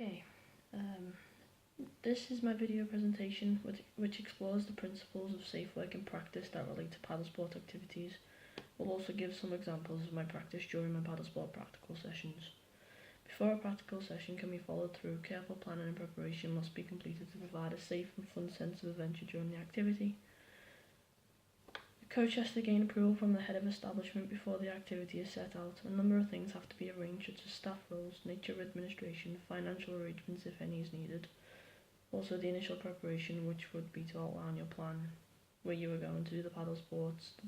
Okay, um, this is my video presentation which explores the principles of safe work in practice that relate to paddle sport activities. We'll also give some examples of my practice during my paddle sport practical sessions. Before a practical session can be followed through, careful planning and preparation must be completed to provide a safe and fun sense of adventure during the activity. The coach has to gain approval from the head of establishment before the activity is set out. A number of things have to be arranged, such as staff roles, nature of administration, financial arrangements if any is needed. Also the initial preparation, which would be to outline your plan, where you are going to do the paddle sports, the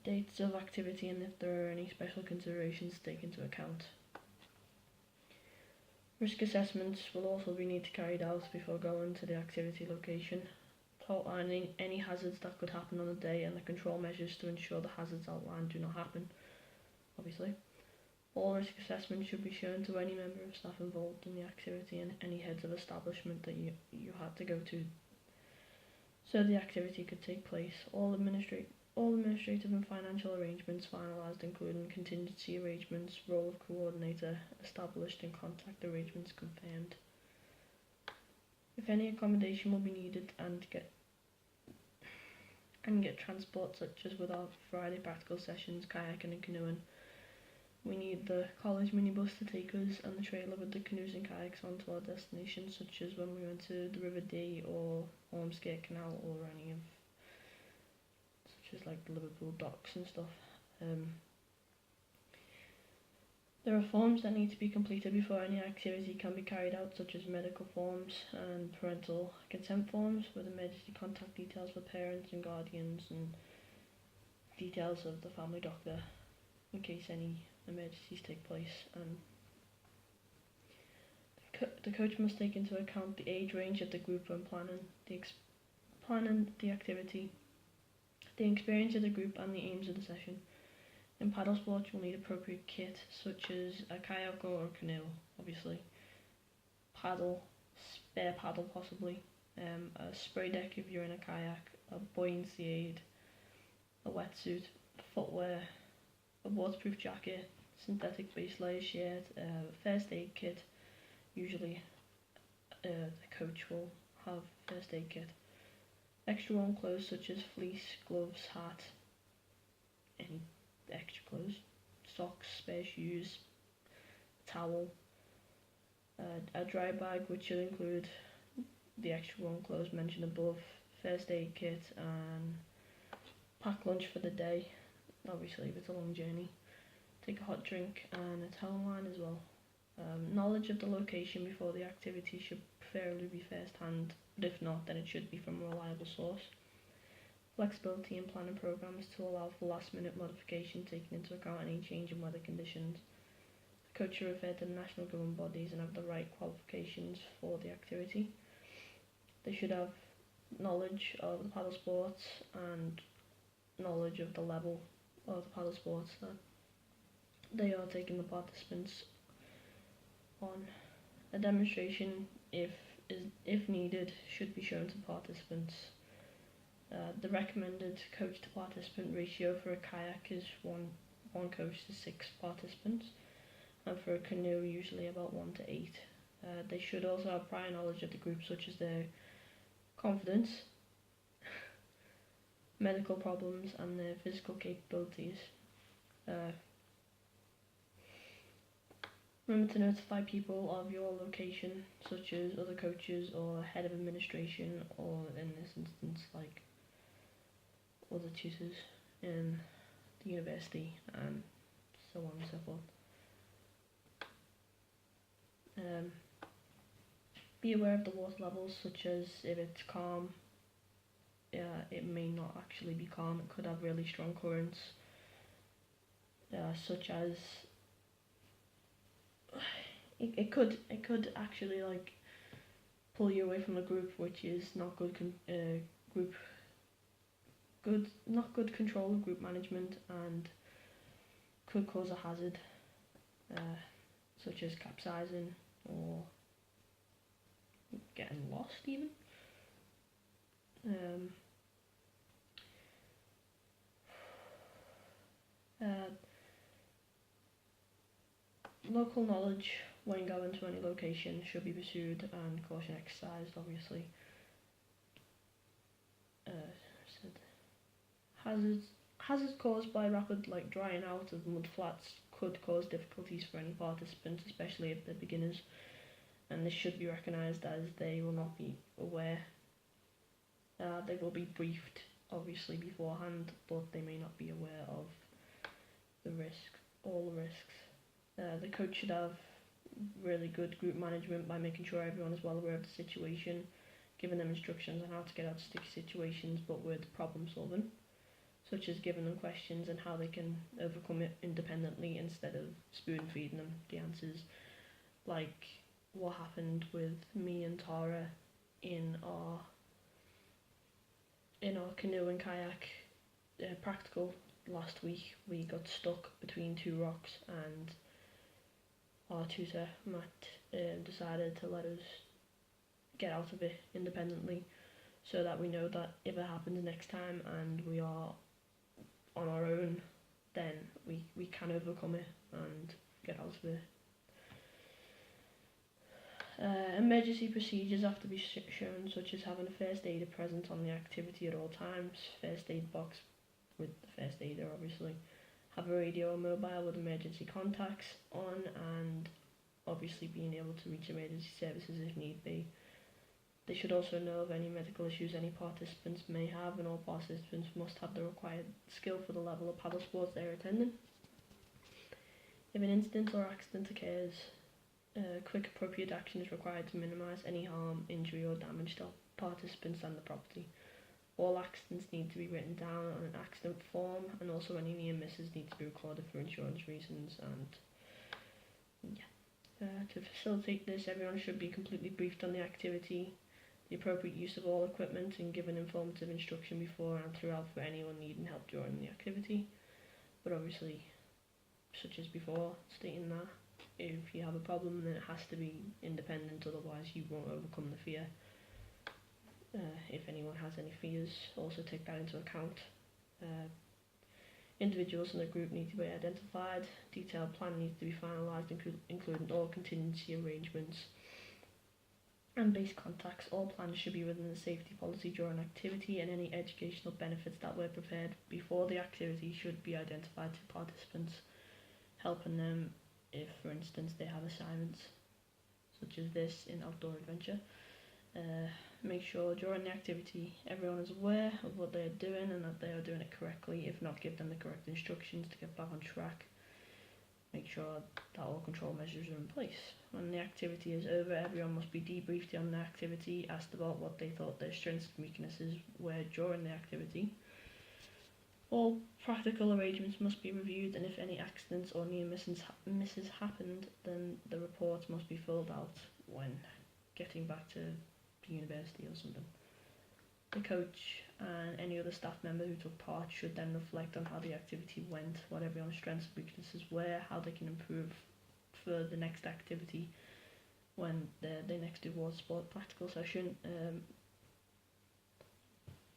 dates of activity and if there are any special considerations to take into account. Risk assessments will also be need to carried out before going to the activity location, outlining any hazards that could happen on the day and the control measures to ensure the hazards outlined do not happen, obviously. All risk assessments should be shown to any member of staff involved in the activity and any heads of establishment that you had to go to, so the activity could take place. All administrative and financial arrangements finalised, including contingency arrangements, role of coordinator established and contact arrangements confirmed. If any accommodation will be needed and get transport, such as with our Friday practical sessions, kayaking and canoeing, we need the college minibus to take us and the trailer with the canoes and kayaks onto our destinations, such as when we went to the River Dee or Ormskirk Canal or any of, such as like the Liverpool docks and stuff. There are forms that need to be completed before any activity can be carried out, such as medical forms and parental consent forms with emergency contact details for parents and guardians and details of the family doctor in case any emergencies take place. And the coach must take into account the age range of the group when planning the activity, the experience of the group and the aims of the session. In paddle sports, you'll need appropriate kit, such as a kayak or a canoe, obviously, spare paddle possibly, a spray deck if you're in a kayak, a buoyancy aid, a wetsuit, footwear, a waterproof jacket, synthetic base layer shirt, first aid kit. Usually the coach will have first aid kit. Extra warm clothes such as fleece, gloves, hat, any extra clothes, socks, spare shoes, towel, a dry bag which should include the extra warm clothes mentioned above, first aid kit, and pack lunch for the day, obviously if it's a long journey. Take a hot drink and a towel line as well. Knowledge of the location before the activity should preferably be first hand, but if not, then it should be from a reliable source. Flexibility in planning programs to allow for last minute modification, taking into account any change in weather conditions. The coach should refer to the national governing bodies and have the right qualifications for the activity. They should have knowledge of the paddle sports and knowledge of the level of the paddle sports that they are taking the participants on. A demonstration, if needed, should be shown to participants. The recommended coach to participant ratio for a kayak is one coach to 6 participants, and for a canoe usually about 1 to 8. They should also have prior knowledge of the group, such as their confidence, medical problems and their physical capabilities. Remember to notify people of your location, such as other coaches or head of administration, or in this instance like other tutors in the university, and so on and so forth. Be aware of the water levels, such as if it's calm, it may not actually be calm, it could have really strong currents, such as it could actually like pull you away from the group, which is not good not good control of group management, and could cause a hazard, such as capsizing or getting lost even. Local knowledge when going to any location should be pursued and caution exercised, obviously. Said hazards caused by rapid drying out of mud flats could cause difficulties for any participants, especially if they're beginners, and this should be recognised as they will not be aware. They will be briefed obviously beforehand, but they may not be aware of all the risks. The coach should have really good group management by making sure everyone is well aware of the situation, giving them instructions on how to get out of sticky situations but with problem solving, such as giving them questions and how they can overcome it independently instead of spoon feeding them the answers, like what happened with me and Tara in our canoe and kayak practical last week. We got stuck between two rocks and our tutor Matt decided to let us get out of it independently, so that we know that if it happens next time and we are on our own, then we can overcome it and get out of it. Emergency procedures have to be shown, such as having a first aider present on the activity at all times, first aid box with the first aider obviously, have a radio or mobile with emergency contacts on, and obviously being able to reach emergency services if need be. They should also know of any medical issues any participants may have, and all participants must have the required skill for the level of paddle sports they are attending. If an incident or accident occurs, quick appropriate action is required to minimise any harm, injury or damage to participants and the property. All accidents need to be written down on an accident form, and also any near misses need to be recorded for insurance reasons. And to facilitate this, everyone should be completely briefed on the activity, the appropriate use of all equipment, and given informative instruction before and throughout for anyone needing help during the activity. But obviously, such as before, stating that if you have a problem, then it has to be independent, otherwise you won't overcome the fear. If anyone has any fears, also take that into account. Individuals in the group need to be identified, detailed plan needs to be finalised, including all contingency arrangements and base contacts. All plans should be within the safety policy during activity, and any educational benefits that were prepared before the activity should be identified to participants, helping them if, for instance, they have assignments such as this in outdoor adventure. Make sure during the activity everyone is aware of what they are doing and that they are doing it correctly. If not, give them the correct instructions to get back on track. Make sure that all control measures are in place. When the activity is over, everyone must be debriefed on the activity, asked about what they thought their strengths and weaknesses were during the activity. All practical arrangements must be reviewed, and if any accidents or near misses happened, then the reports must be filled out when getting back to the university or something. The coach and any other staff member who took part should then reflect on how the activity went, what everyone's strengths and weaknesses were, how they can improve for the next activity when they next do water sport practical session.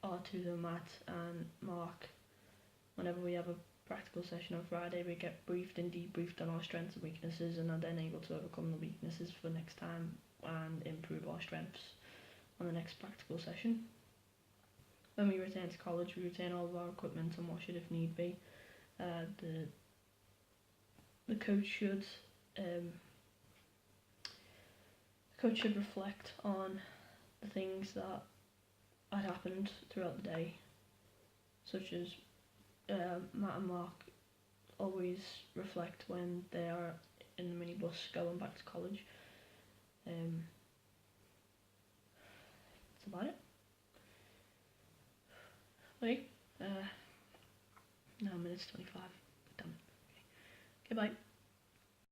R2, Matt and Mark, whenever we have a practical session on Friday, we get briefed and debriefed on our strengths and weaknesses, and are then able to overcome the weaknesses for next time and improve our strengths on the next practical session. When we return to college, we return all of our equipment and wash it if need be. The coach should reflect on the things that had happened throughout the day, such as Matt and Mark always reflect when they are in the minibus going back to college. That's about it. Okay, 9 minutes 25. Done. Okay, bye.